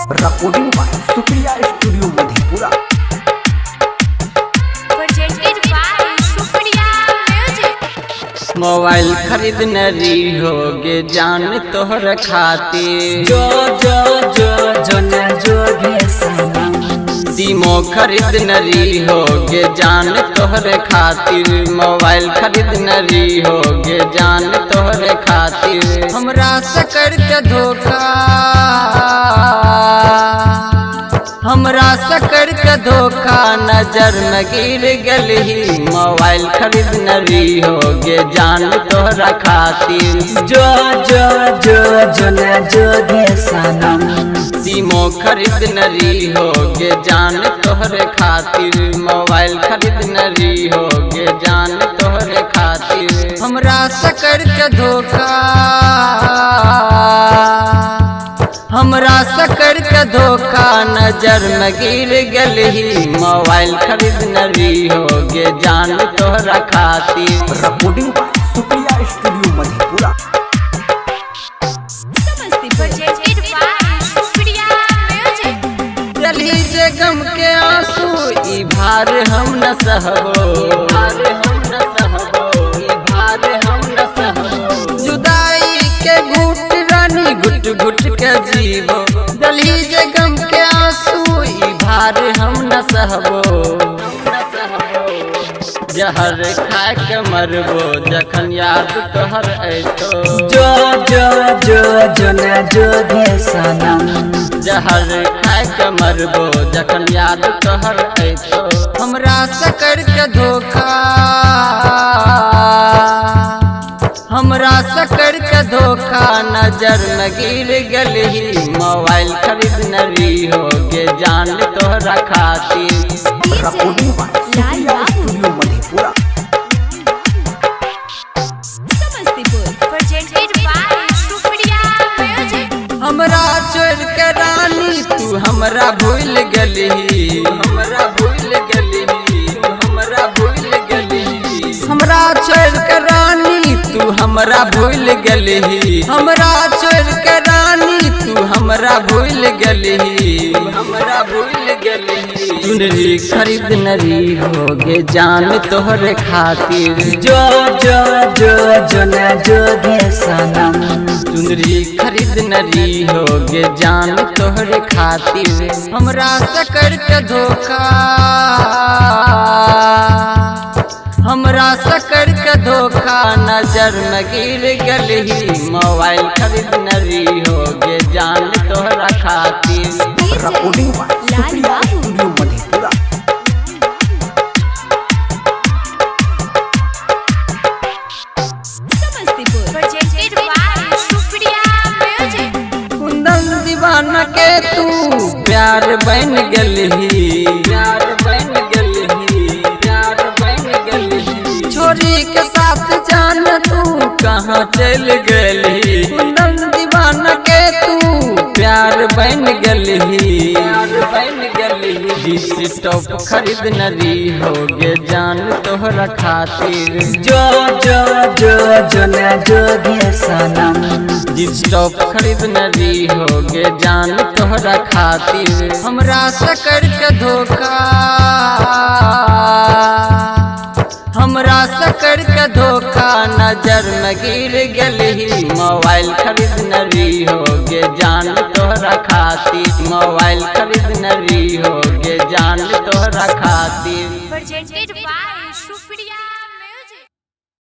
Recording by Supriya studio Madhepura. Mobile खरीदने रही होगे जान तोहर खातिर जो जो जो जो न जो भी सनम सिमो खरीदने रही होगे जान तोहर खातिर मोबाइल खरीदने रही होगे जान तोहर खातिर हमरा से करके धोखा हमरा से करके धोखा नजर में गिर गली मोबाइल खरीदने रही होगे जान तोहरा खातिर जो जो जो जो न जो भी सनम सिमो खरीदने रही होगे जान तोहरे खातिर मोबाइल खरीदने रही होगे जान तोहरे खातिर हमरा से करके धोखा हमरा से करके धोखा नजर में गिर गली मोबाइल खरीदने रही होगे जान तोहरा खातिर recording by Supriya studio Madhepura. चली जे गम के आंसू ई भार हम न सहबो भार हम न सहबो ई भार हम न सहबो जुदाई के घुट रानी घुट घुट के जीवो चली जे गम के आंसू ई भार हम न सहबो जहर खाए के मरबो जखन याद तोहर ऐतो जो जो जो जो न जो भी सनम जहर खाए के मरबो जखन याद तोहर ऐतो हमरा से करके धोखा हमरा से करके धोखा नजर में गिर गली मोबाइल खरीदने रही होगे जान तोहरा खातिर recording by Supriya studio Madhepura. हमरा छोड़ के रानी तू हमरा भूल गली हमरा भूल गली हमरा भूल गली हमरा छोड़ के रानी तू हमरा भूल गली हमरा छोड़ के रानी तू हमरा भूल गली हमरा भूल गली चुनरी खरीदने रही होगे जान तोहरे खातिर जो जो जो जो न जो भी सनम चुनरी खरीदने रही होगे जान तोहरे खातिर हमरा से करके धोखा हमरा से करके धोखा नजर में गिर गली मोबाइल खरीदने रही होगे जान तोहरा खातिर recording by Supriya studio Madhepura. Kundan Deewana के तू प्यार बन गली प्यार बन गली प्यार बन गली छोरी के साथ जान तू कहाँ चल गली कुंदन दीवाना के तू प्यार बन गली प्यार बन गली जिस टॉप खरीदने रही होगे जान तोहरा खातिर जो जो जो जो न जो भी सनम जिस टॉप खरीदने रही होगे जान तोहरा खातिर हमरा से करके धोखा हमरा से करके धोखा नजर में गिर गली मोबाइल खरीदने रही होगे जान तोहरा खातिर मोबाइल खरीदने रही होगे जान तोहरा खातिर presented by Supriya